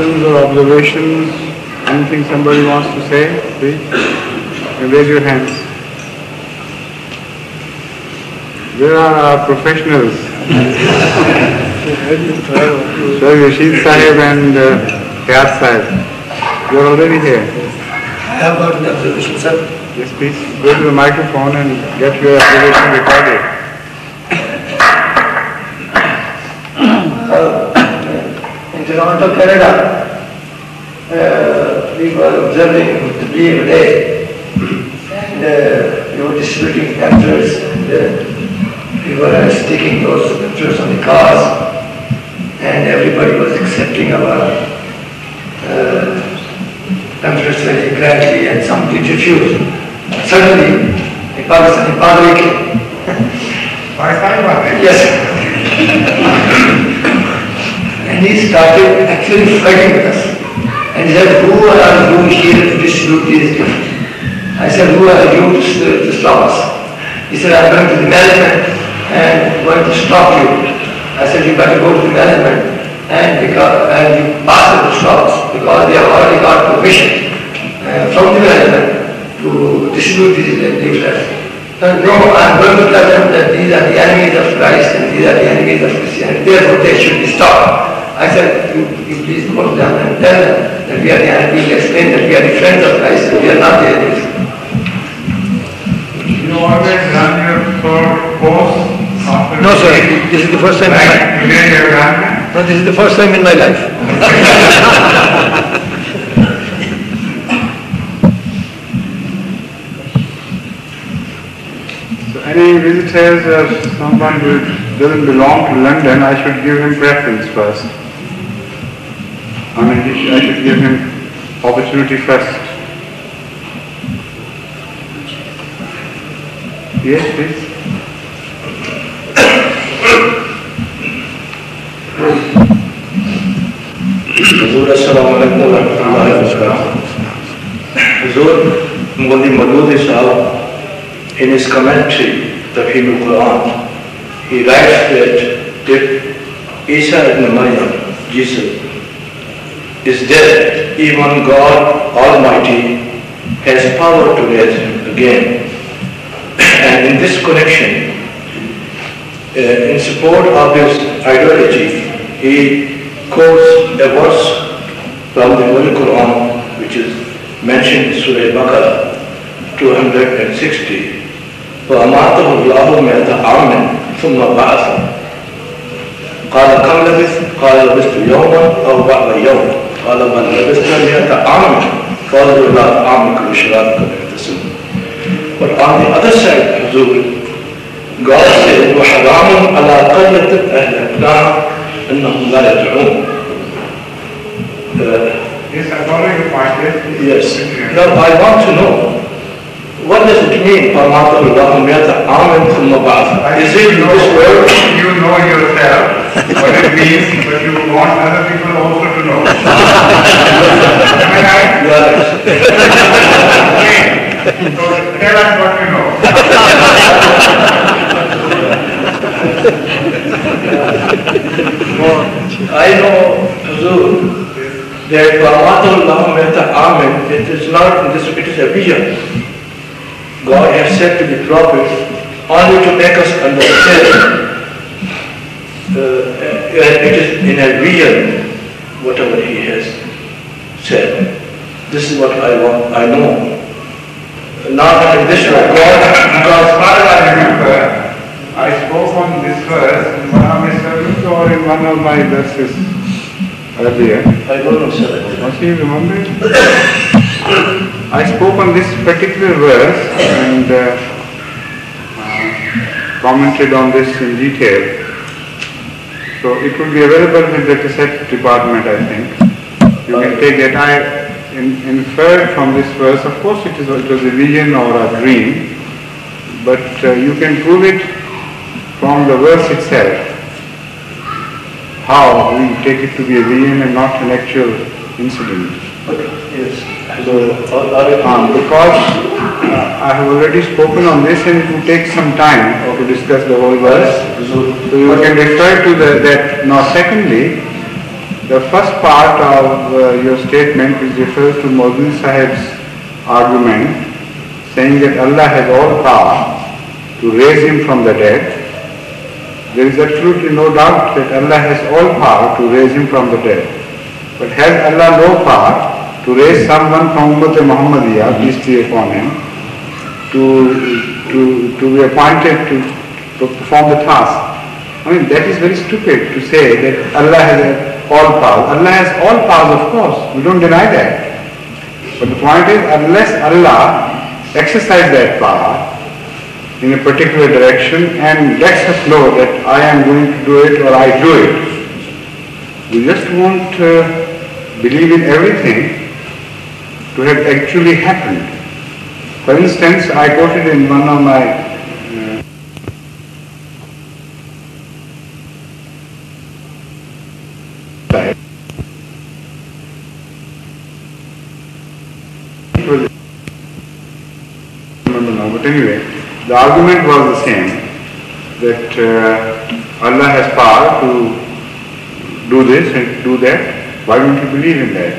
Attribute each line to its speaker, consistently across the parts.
Speaker 1: questions or observations? Anything somebody wants to say, please? Raise your hands. Where are our professionals? Sir Rashid Sahib and Hayat Sahib. You are already here.
Speaker 2: I have got an observation, sir.
Speaker 1: Yes, please. Go to the microphone and get your observation recorded.
Speaker 2: In Toronto, Canada, we were observing the Brave Day, and we were distributing pamphlets, and we were sticking those pamphlets on the cars, and everybody was accepting our pamphlets very gladly, and some did refuse. Suddenly, a Pakistani Padri came. Yes. And he started actually fighting with us. And he said, who are you here to distribute these gifts? I said, who are you to stop us? He said, I'm going to the management and going to stop you. I said, you better go to the management and you pass them to stop us because they have already got permission from the management to distribute these leaflets. No, I'm going to tell them that these are the enemies of Christ and these are the enemies of Christianity. Therefore, they should be stopped. I said, you please go to them and tell them that we are the enemies. Explain that we are the friends of Christ and we are not the enemies.
Speaker 1: You always run your course after...
Speaker 2: No, sir. This is the first time in my life. No, this is the first time in my life.
Speaker 1: Any visitors or someone who doesn't belong to London, I should give him preference first. I mean, I should give him opportunity first. Yes, please.
Speaker 3: Assalamu alaikum wa rahmatullahi wa barakatuh. Hazur Mawlvi Maududi Sahib, in his commentary, Tafhim al-Quran, he writes that if Isa ibn Maryam, Jesus, is dead, even God Almighty has power to raise him again. And in this connection, in support of his ideology, he quotes a verse from the Holy Quran, which is mentioned in Surah Baqarah 260. فأماته الله 100 عام ثم بعثه قال كم لبثت؟ قال لبثت يوما أو بعض يوم قال بل لبثت 100 عام فانظر إلى طعامك وشرابك يختصمون. But on the other side, Hazur, God said وحرام على قرية أهلكناها أنهم لا يرجعون.
Speaker 1: Yes, I follow your point.
Speaker 3: Yes. Now I want to know, what does it mean, فَمَاتَ اللَّهُ 100 عَامٍ ثُمَّ بَعَثَهُ? Is it in this world?
Speaker 1: You know yourself what it means, but you want other people also to know. Am I right?
Speaker 3: Yes.
Speaker 1: So tell us what you know.
Speaker 3: I know, Hazur, that فَمَاتَ اللَّهُ 100 عَامٍ, it is not, it is a vision. God has said to the prophet only to make us understand. It is in a vision, whatever he has said. This is what I want, I know. Not in this way.
Speaker 1: Because far as I remember, I spoke on this verse in one of my sermons or in one of my verses earlier.
Speaker 3: I don't know, sir.
Speaker 1: Don't you remember? I spoke on this particular verse and commented on this in detail. So it will be available with the cassette department, I think. You can take it. I inferred from this verse, of course it was a vision or a dream, but you can prove it from the verse itself. How we take it to be a vision and not an actual incident.
Speaker 3: Yes.
Speaker 1: Because I have already spoken on this and it will take some time to discuss the whole verse. So you can refer to that. Now secondly, The first part of your statement is refers to Maududi Sahib's argument saying that Allah has all power to raise him from the dead. There is absolutely no doubt that Allah has all power to raise him from the dead. But has Allah no power to raise someone from Ummat Muhammadiyah, peace be upon him, to be appointed to perform the task? I mean, that is very stupid to say that Allah has all power. Allah has all powers, of course. We don't deny that. But the point is, unless Allah exercises that power in a particular direction and lets us know that I am going to do it or I do it, we just won't believe in everything to have actually happened. For instance, I quoted in one of my but anyway, the argument was the same, that Allah has power to do this and do that. Why don't you believe in that?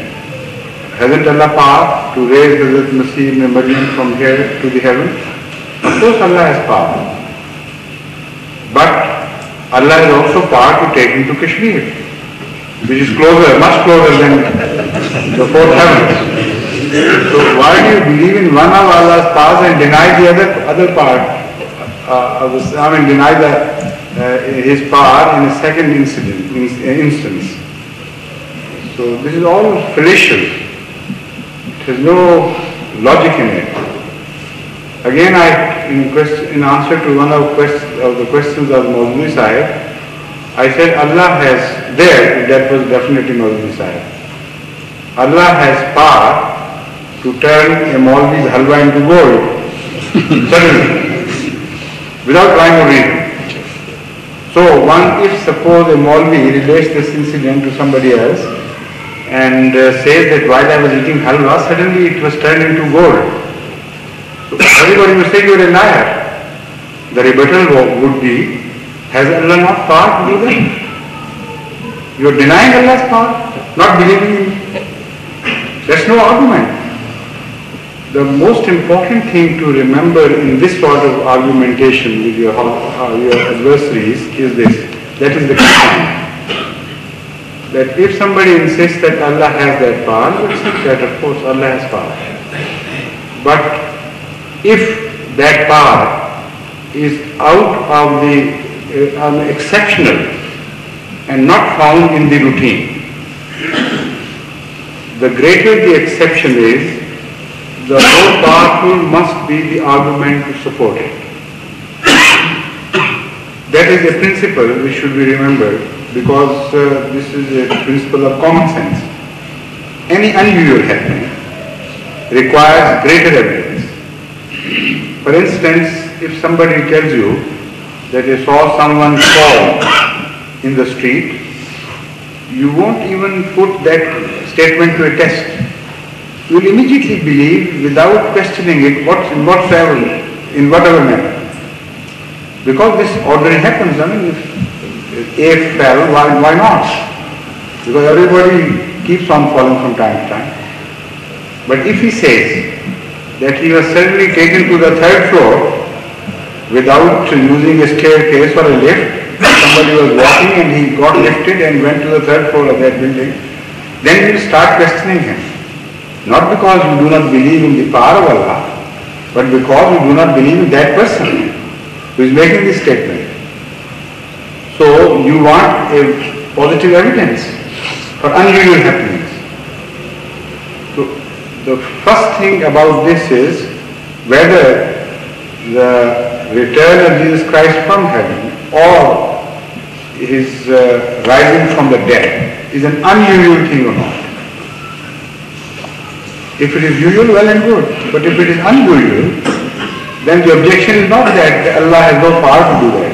Speaker 1: Hasn't Allah power to raise Hazrat Masih ibn Maryam from here to the heavens? Of course Allah has power. But Allah has also power to take him to Kashmir, which is closer, much closer than the fourth heavens. So why do you believe in one of Allah's powers and deny the other part? Deny his power in a second instance. So this is all fallacious. It has no logic in it. Again, in answer to one of the questions of Maududi Sahib, I said Allah has that was definitely Maududi Sahib. Allah has power to turn a Maulvi's halwa into gold, suddenly, without rhyme or reason. So if suppose a Maulvi relates this incident to somebody else and says that while I was eating halwa, suddenly it was turned into gold. So everybody will say you are a liar. The rebuttal would be, has Allah not power to do that? You are denying Allah's power, not believing in it. That's no argument. The most important thing to remember in this sort of argumentation with your adversaries is this. That is the key point. That if somebody insists that Allah has that power, you accept that, of course, Allah has power. But if that power is out of the exceptional and not found in the routine, the greater the exception is, the more powerful must be the argument to support it. That is a principle which should be remembered, because this is a principle of common sense. Any unusual happening requires greater evidence. For instance, if somebody tells you that they saw someone fall in the street, you won't even put that statement to a test. You will immediately believe without questioning it in whatever manner. Because this ordinarily happens. I mean, if A fell, why not? Because everybody keeps on falling from time to time. But if he says that he was suddenly taken to the third floor without using a staircase or a lift, somebody was walking and he got lifted and went to the third floor of that building, then you will start questioning him. Not because you do not believe in the power of Allah, but because you do not believe in that person who is making this statement. So you want a positive evidence for unusual happenings. So the first thing about this is whether the return of Jesus Christ from heaven or his rising from the dead is an unusual thing or not. If it is usual, well and good. But if it is unusual, then the objection is not that Allah has no power to do that.